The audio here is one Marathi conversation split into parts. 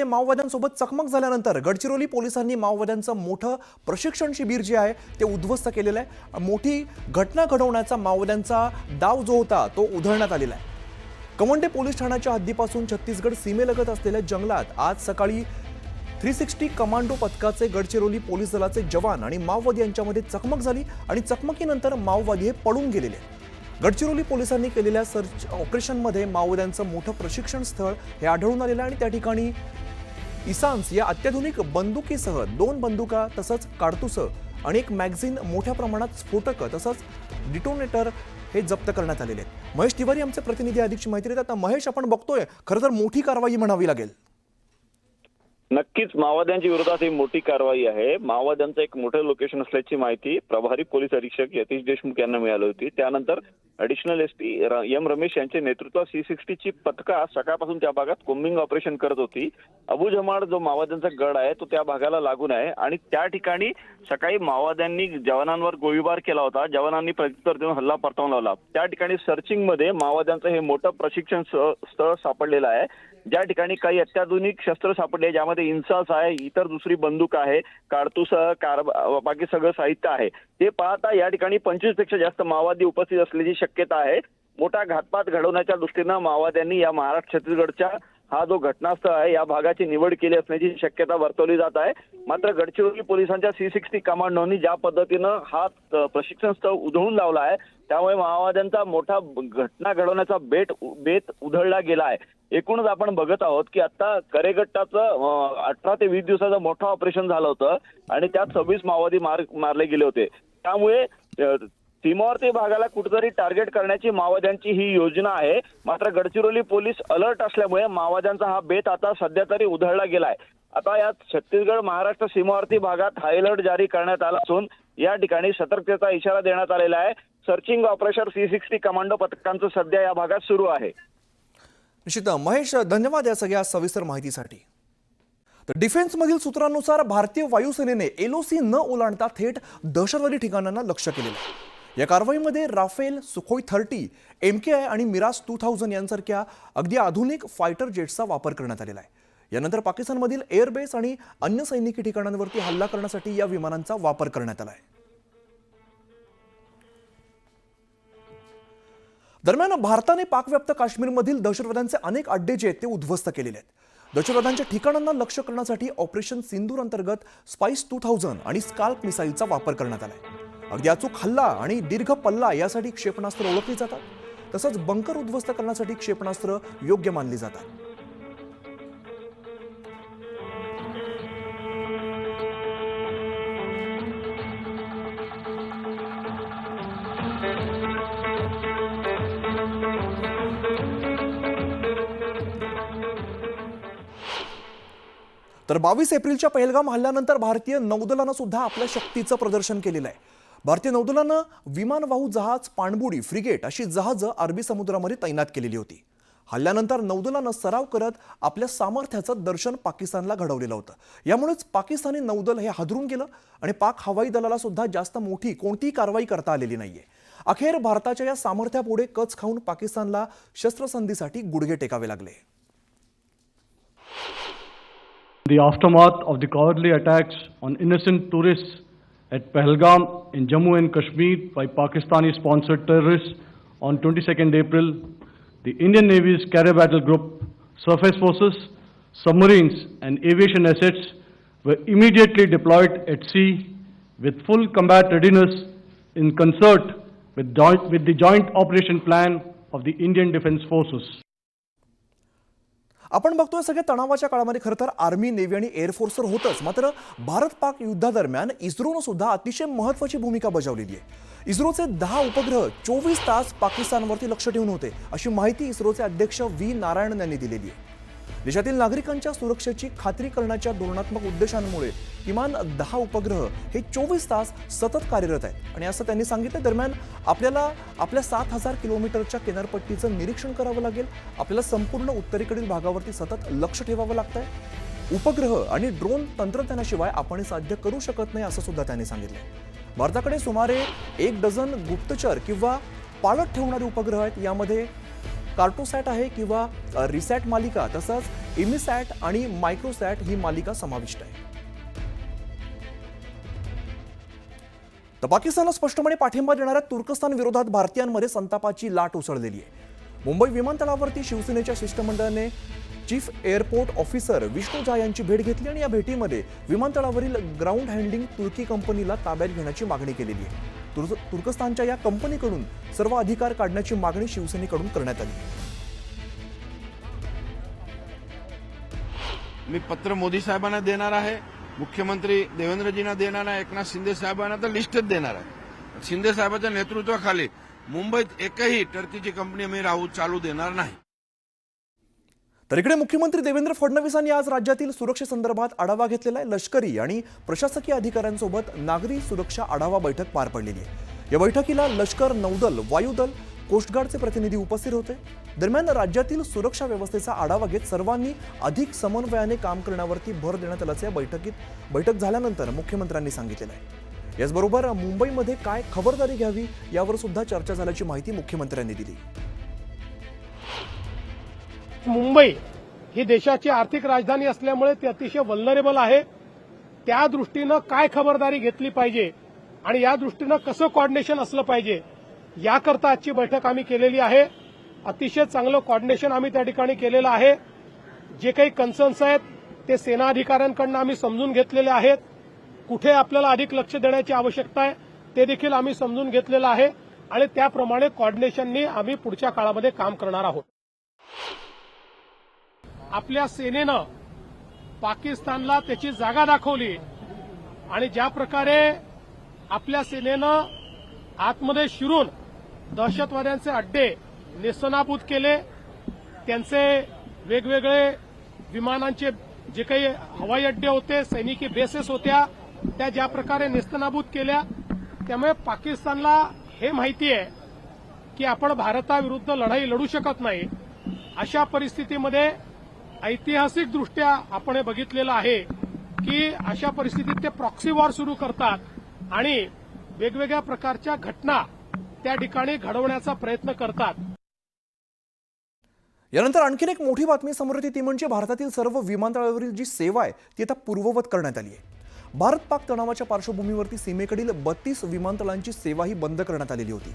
येथे माओवाद्यांसोबत चकमक झाल्यानंतर गडचिरोली पोलिसांनी माओवाद्यांचं मोठं प्रशिक्षण शिबिर जे आहे ते उद्ध्वस्त केलेलं आहे। मोठी घटना घडवण्याचा माओवाद्यांचा डाव जो होता तो उधळण्यात आलेला आहे। कवंडे पोलीस ठाण्याच्या हद्दीपासून छत्तीसगड सीमेलगत असलेल्या जंगलात आज सकाळी 360 कमांडो पथकाचे गडचिरोली पोलीस दलाचे जवान आणि माओवादी यांच्यामध्ये चकमक झाली आणि चकमकीनंतर माओवादी हे पळून गेलेले आहेत। गडचिरोली पोलिसांनी केलेल्या सर्च ऑपरेशनमध्ये माओवाद्यांचं मोठं प्रशिक्षण स्थळ हे आढळून आलेलं आहे आणि त्या ठिकाणी इसान्स या अत्याधुनिक बंदुकीसह 2 बंदुका तसंच कारतूसं आणि एक मॅगझिन मोठ्या प्रमाणात स्फोटकं तसंच डिटोनेटर हे जप्त करण्यात आलेले आहेत। महेश तिवारी आमचे प्रतिनिधी अधिकची माहिती देतात। महेश, आपण बघतोय खरं तर मोठी कारवाई म्हणावी लागेल। नक्कीच माओवाद्यांच्या विरोधात ही मोठी कारवाई आहे। माओवाद्यांचं एक मोठं लोकेशन असल्याची माहिती प्रभारी पोलीस अधीक्षक यतीश देशमुख यांना मिळाली होती। त्यानंतर ॲडिशनल एसपी एम रमेश यांच्या नेतृत्वात C60 ची पथकं सकाळपासून त्या भागात कोम्बिंग ऑपरेशन करत होती। अबू जमाड जो माओवाद्यांचा गड आहे तो त्या भागाला लागून आहे आणि त्या ठिकाणी सकाळी माओवाद्यांनी जवानांवर गोळीबार केला होता। जवानांनी प्रत्युत्तर देऊन हल्ला परतावून लावला। त्या ठिकाणी सर्चिंगमध्ये माओवाद्यांचं हे मोठं प्रशिक्षण स्थळ सापडलेलं आहे, ज्या ठिकाणी काही अत्याधुनिक शस्त्र सापडले, ज्यामध्ये इन्सास आहे, इतर दुसरी बंदूक आहे, कारतूस बाकी सगळं साहित्य आहे। ते पाहता या ठिकाणी 25 पेक्षा जास्त माओवादी उपस्थित असल्याची शक्यता आहे। मोठा घातपात घडवण्याच्या दृष्टीनं माओवाद्यांनी या महाराष्ट्र छत्तीसगडच्या हा जो घटनास्थळ आहे या भागाची निवड केली असण्याची शक्यता वर्तवली जात आहे। मात्र गडचिरोली पोलिसांच्या C60 कमांडोनी ज्या पद्धतीनं हा प्रशिक्षण स्थळ उधळून लावला आहे त्यामुळे माओवाद्यांचा मोठा घटना घडवण्याचा बेत उधळला गेला आहे। एकूणच आपण बघत आहोत की आता करेगट्टाचं 18 ते 20 दिवसाचं मोठं ऑपरेशन झालं होतं आणि त्यात 26 माओवादी मारले गेले होते। त्यामुळे सीमावर्ती भागाला कुठेतरी टार्गेट करण्याची माओवाद्यांची ही योजना आहे। मात्र गडचिरोली पोलीस अलर्ट असल्यामुळे माओवाद्यांचा हा बेत आता सध्या तरी उधळला गेलाय। आता या छत्तीसगड महाराष्ट्र सीमावर्ती भागात हाय अलर्ट जारी करण्यात आला असून या ठिकाणी सतर्कतेचा इशारा देण्यात आलेला आहे। सर्चिंग ऑपरेशन C60 कमांडो पथकांचं सध्या या भागात सुरू आहे। निश्चित महेश, धन्यवाद या सगळ्या सविस्तर माहितीसाठी। तर डिफेन्समधील सूत्रांनुसार भारतीय वायुसेनेने LOC न ओलांडता थेट दहशतवादी ठिकाणांना लक्ष्य केलेलं आहे। या कारवाईमध्ये राफेल, सुखोई 30, MKI आणि मिराज 2000 यांसारख्या अगदी आधुनिक फायटर जेट्सचा वापर करण्यात आलेला आहे। यानंतर पाकिस्तानमधील एअरबेस आणि अन्य सैनिकी ठिकाणांवरती हल्ला करण्यासाठी या विमानांचा वापर करण्यात आला आहे। दरम्यान भारताने पाकव्याप्त काश्मीरमधील दहशतवाद्यांचे अनेक अड्डे जे आहेत ते उद्ध्वस्त केलेले आहेत। दहशतवाद्यांच्या ठिकाणांना लक्ष्य करण्यासाठी ऑपरेशन सिंदूर अंतर्गत स्पाइस 2000 आणि स्काल्प मिसाईलचा वापर करण्यात आला आहे। अगदी अचूक हल्ला आणि दीर्घ पल्ला यासाठी क्षेपणास्त्र ओळखली जातात, तसंच बंकर उद्ध्वस्त करण्यासाठी क्षेपणास्त्र योग्य मानली जातात। तर 22 एप्रिलच्या पहलगाम हल्ल्यानंतर भारतीय नौदलानं सुद्धा आपल्या शक्तीचं प्रदर्शन केलेलं आहे। भारतीय नौदलानं विमानवाहू जहाज, पाणबुडी, फ्रिगेट अशी जहाजं अरबी समुद्रामध्ये तैनात केलेली होती। हल्ल्यानंतर नौदलानं सराव करत आपल्या सामर्थ्याचं दर्शन पाकिस्तानला घडवलेलं होतं। यामुळेच पाकिस्तानी नौदल हे हादरून गेलं आणि पाक हवाई दलाला सुद्धा जास्त मोठी कोणतीही कारवाई करता आलेली नाहीये। अखेर भारताच्या या सामर्थ्यापुढे कच खाऊन पाकिस्तानला शस्त्रसंधीसाठी गुडघे टेकावे लागले। The aftermath of the cowardly attacks on innocent tourists at Pahalgam in Jammu and Kashmir by Pakistani-sponsored terrorists on 22nd April, the Indian Navy's Carrier Battle Group, surface forces, submarines and aviation assets were immediately deployed at sea with full combat readiness in concert with the joint operation plan of the Indian Defence Forces. आपण बघतोय सगळ्या तणावाच्या काळामध्ये खरं तर आर्मी, नेव्ही आणि एअरफोर्स तर होतच, मात्र भारत-पाक युद्धादरम्यान इस्रोनं सुद्धा अतिशय महत्त्वाची भूमिका बजावलेली आहे। इस्रोचे 10 उपग्रह 24 तास पाकिस्तानवरती लक्ष ठेवून होते, अशी माहिती इस्रोचे अध्यक्ष V नारायणन यांनी दिलेली आहे। देशातील नागरिकांच्या सुरक्षेची खात्री करण्याच्या धोरणात्मक उद्देशांमुळे किमान 10 उपग्रह हे 24 तास सतत कार्यरत आहेत आणि असं त्यांनी सांगितलं। दरम्यान आपल्याला आपल्या 7000 किलोमीटरच्या किनारपट्टीचं निरीक्षण करावं लागेल। आपल्याला संपूर्ण उत्तरेकडील भागावरती सतत लक्ष ठेवावं लागतंय। उपग्रह आणि ड्रोन तंत्रज्ञानाशिवाय आपण हे साध्य करू शकत नाही असं सुद्धा त्यांनी सांगितलं। भारताकडे सुमारे 1 डझन गुप्तचर किंवा पाळत ठेवणारे उपग्रह आहेत। यामध्ये कार्टोसॅट आहे किंवा रिसॅट मालिका, तसंच इमिसॅट आणि मायक्रोसॅट ही मालिका समाविष्ट आहे. तर पाकिस्तानला स्पष्टपणे पाठिंबा देणाऱ्या तुर्कस्तान विरोधात भारतीयांमध्ये संतापाची लाट उसळलेली आहे. मुंबई विमानतळावरती शिवसेनेच्या शिष्टमंडळाने चीफ एअरपोर्ट ऑफिसर विष्णू झा यांची भेट घेतली आणि या भेटीमध्ये विमानतळावरील ग्राउंड हँडलिंग तुर्की कंपनीला ताब्यात घेण्याची मागणी केलेली आहे. तुर्कस्तानच्या या कंपनीकडून सर्व अधिकार काढण्याची मागणी शिवसेनेकडून करण्यात आली. मी पत्र मोदी साहेबांना देणार आहे, मुख्यमंत्री देवेंद्रजींना देणार आहे, एकनाथ शिंदे साहेबांना तर लिस्टच देणार आहे. शिंदे साहेबांच्या नेतृत्वाखाली मुंबईत एकही टर्कीची कंपनी मी चालू देणार नाही. तर इकडे मुख्यमंत्री देवेंद्र फडणवीसांनी आज राज्यातील सुरक्षेसंदर्भात आढावा घेतलेला आहे. लष्करी आणि प्रशासकीय अधिकाऱ्यांसोबत नागरी सुरक्षा आढावा बैठक पार पडलेली आहे. या बैठकीला लष्कर, नौदल, वायुदल, कोस्टगार्डचे प्रतिनिधी उपस्थित होते. दरम्यान राज्यातील सुरक्षा व्यवस्थेचा आढावा घेत सर्वांनी अधिक समन्वयाने काम करण्यावरती भर देण्यात आल्याचे या बैठक झाल्यानंतर मुख्यमंत्र्यांनी सांगितलेलं आहे. याचबरोबर मुंबईमध्ये काय खबरदारी घ्यावी यावर सुद्धा चर्चा झाल्याची माहिती मुख्यमंत्र्यांनी दिली. मुंबई ही देशाची आर्थिक राजधानी असल्यामुळे ती अतिशय वल्नरेबल आहे. त्या दृष्टीनं काय खबरदारी घेतली पाहिजे आणि या दृष्टीनं कसं कोऑर्डिनेशन असलं पाहिजे याकरता आजची बैठक आम्ही केलेली आहे. अतिशय चांगलं कोऑर्डिनेशन आम्ही त्या ठिकाणी केलेलं आहे. जे काही कन्सर्न्स आहेत ते सेना अधिकाऱ्यांकडून आम्ही समजून घेतलेले आहेत. कुठे आपल्याला अधिक लक्ष देण्याची आवश्यकता आहे ते देखील आम्ही समजून घेतलेलं आहे आणि त्याप्रमाणे कोऑर्डिनेशननी आम्ही पुढच्या काळामध्ये काम करणार आहोत. आपल्या सेनेनं पाकिस्तानला त्याची जागा दाखवली आणि ज्या प्रकारे आपल्या सेनेनं आतमध्ये शिरून दहशतवाद्यांचे अड्डे नेस्तनाबूत केले, त्यांचे वेगवेगळे विमानांचे जे काही हवाई अड्डे होते, सैनिकी बेसेस होत्या, त्या ज्या प्रकारे नेस्तनाबूत केल्या, त्यामुळे पाकिस्तानला हे माहिती आहे की आपण भारताविरुद्ध लढाई लढू शकत नाही. अशा परिस्थितीमध्ये ऐतिहासिकदृष्ट्या आपण हे बघितलेलं आहे की अशा परिस्थितीत ते प्रॉक्सी वॉर सुरू करतात आणि वेगवेगळ्या प्रकारच्या घटना त्या ठिकाणी घडवण्याचा प्रयत्न करतात. यानंतर आणखीन एक मोठी बातमी समोर येते ती म्हणजे भारतातील सर्व विमानतळावरील जी सेवा आहे ती आता पूर्ववत करण्यात आली आहे. भारत पाक तणावाच्या पार्श्वभूमीवरती सीमेकडील 32 विमानतळांची सेवाही बंद करण्यात आलेली होती.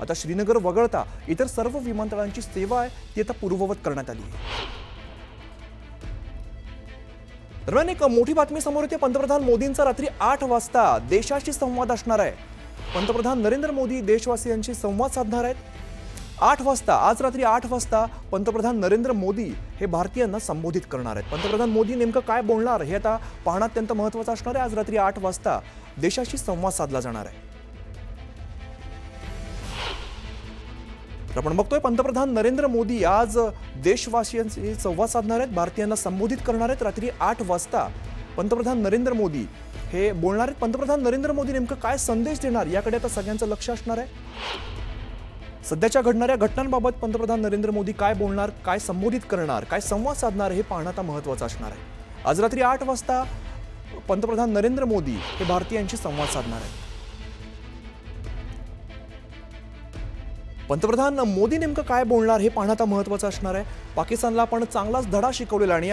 आता श्रीनगर वगळता इतर सर्व विमानतळांची सेवा आहे ती आता पूर्ववत करण्यात आली आहे. दरम्यान एक मोठी बातमी समोर येते. पंतप्रधान मोदींचा रात्री 8 वाजता देशाशी संवाद असणार आहे. पंतप्रधान नरेंद्र मोदी देशवासियांशी संवाद साधणार आहेत. 8 वाजता, आज रात्री 8 वाजता पंतप्रधान नरेंद्र मोदी हे भारतीयांना संबोधित करणार आहेत. पंतप्रधान मोदी नेमकं काय बोलणार हे आता पाहणं अत्यंत महत्त्वाचं असणार आहे. आज रात्री 8 वाजता देशाशी संवाद साधला जाणार आहे. तर आपण बघतोय पंतप्रधान नरेंद्र मोदी आज देशवासियांशी संवाद साधणार आहेत, भारतीयांना संबोधित करणार आहेत. रात्री 8 वाजता पंतप्रधान नरेंद्र मोदी हे बोलणार आहेत. पंतप्रधान नरेंद्र मोदी नेमकं काय संदेश देणार याकडे आता सगळ्यांचं लक्ष असणार आहे. सध्याच्या घडणाऱ्या घटनांबाबत पंतप्रधान नरेंद्र मोदी काय बोलणार, काय संबोधित करणार, काय संवाद साधणार हे पाहणं आता महत्त्वाचं असणार आहे. आज रात्री 8 वाजता पंतप्रधान नरेंद्र मोदी हे भारतीयांशी संवाद साधणार आहेत. पंतप्रधान मोदी नेमकं काय बोलणार हे पाहणं आता महत्त्वाचं असणार आहे. पाकिस्तानला आपण चांगलाच धडा शिकवलेला आणि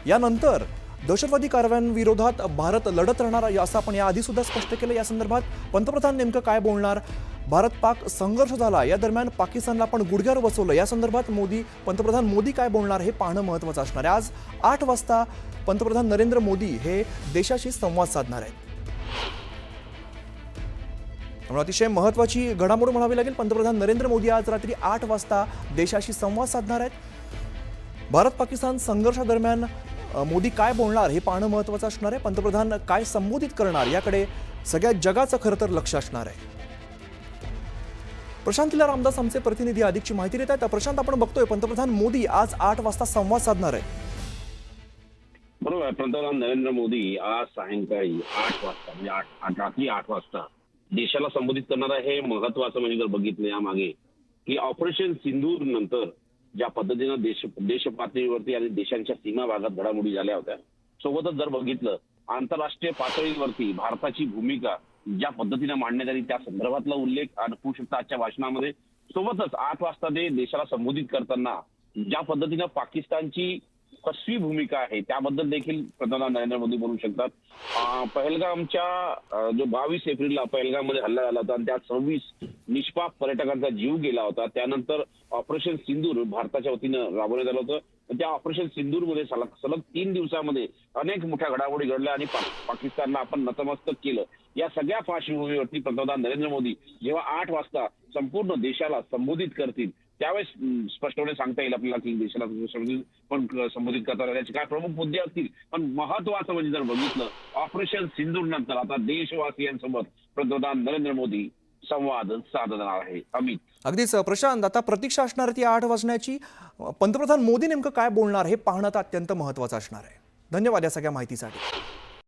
यानंतर दहशतवादी कारवायांविरोधात भारत लढत राहणार असं आपण याआधी सुद्धा स्पष्ट केलं. या संदर्भात पंतप्रधान नेमकं काय बोलणार, भारत पाक संघर्ष झाला या दरम्यान पाकिस्तानला आपण गुडघ्यावर बसवलं या संदर्भात पंतप्रधान मोदी काय बोलणार हे पाहणं महत्त्वाचं असणार आहे. आज 8 वाजता पंतप्रधान नरेंद्र मोदी हे देशाशी संवाद साधणार आहेत. त्यामुळे अतिशय महत्त्वाची घडामोड म्हणावी लागेल. पंतप्रधान नरेंद्र मोदी आज रात्री 8 वाजता देशाशी संवाद साधणार आहेत. भारत पाकिस्तान संघर्षादरम्यान मोदी काय बोलणार हे पाहणं महत्त्वाचं असणार आहे. पंतप्रधान काय संबोधित करणार याकडे सगळ्या जगाचं खरं तर लक्ष असणार आहे. प्रशांतला रामदास आमचे प्रतिनिधी अधिकची माहिती देत आहेत. प्रशांत, आपण बघतोय पंतप्रधान मोदी आज 8 वाजता संवाद साधणार आहे. बरोबर. पंतप्रधान नरेंद्र मोदी आज सायंकाळी 8 वाजता म्हणजे रात्री 8 वाजता देशाला संबोधित करणार आहे. हे महत्वाचं म्हणजे जर बघितलं यामागे की ऑपरेशन सिंदूर नंतर ज्या पद्धतीनं देश पातळीवरती आणि देशांच्या सीमा भागात घडामोडी झाल्या होत्या, सोबतच जर बघितलं आंतरराष्ट्रीय पातळीवरती भारताची भूमिका ज्या पद्धतीने मांडण्यात आली त्या संदर्भातला उल्लेख होऊ शकतो आजच्या भाषणामध्ये. सोबतच 8 वाजता ते देशाला संबोधित करताना ज्या पद्धतीनं पाकिस्तानची कसवी भूमिका आहे त्याबद्दल देखील पंतप्रधान नरेंद्र मोदी बोलू शकतात. पहलगामच्या जो 22 एप्रिलला पहलगाममध्ये हल्ला झाला होता आणि त्यात 26 निष्पाप पर्यटकांचा जीव गेला होता. त्यानंतर ऑपरेशन सिंदूर भारताच्या वतीनं राबवण्यात आलं होतं. त्या ऑपरेशन सिंदूरमध्ये सलग 3 दिवसामध्ये अनेक मोठ्या घडामोडी घडल्या आणि पाकिस्तानला आपण नतमस्तक केलं. या सगळ्या पार्श्वभूमीवरती पंतप्रधान नरेंद्र मोदी जेव्हा 8 वाजता संपूर्ण देशाला संबोधित करतील त्यावेळेस स्पष्टपणे सांगता येईल आपल्याला की देशाला संबोधित करता याचे काय प्रमुख मुद्दे असतील. पण महत्वाचं म्हणजे जर बघितलं ऑपरेशन सिंदूर नंतर आता देशवासियांसोबत पंतप्रधान नरेंद्र मोदी संवाद साधणार आहे. अमित. अगदीच प्रशांत, आता प्रतीक्षा असणार ती 8 वाजण्याची. पंतप्रधान मोदी नेमकं काय बोलणार हे पाहणं तर अत्यंत महत्त्वाचं असणार आहे. धन्यवाद या सगळ्या माहितीसाठी.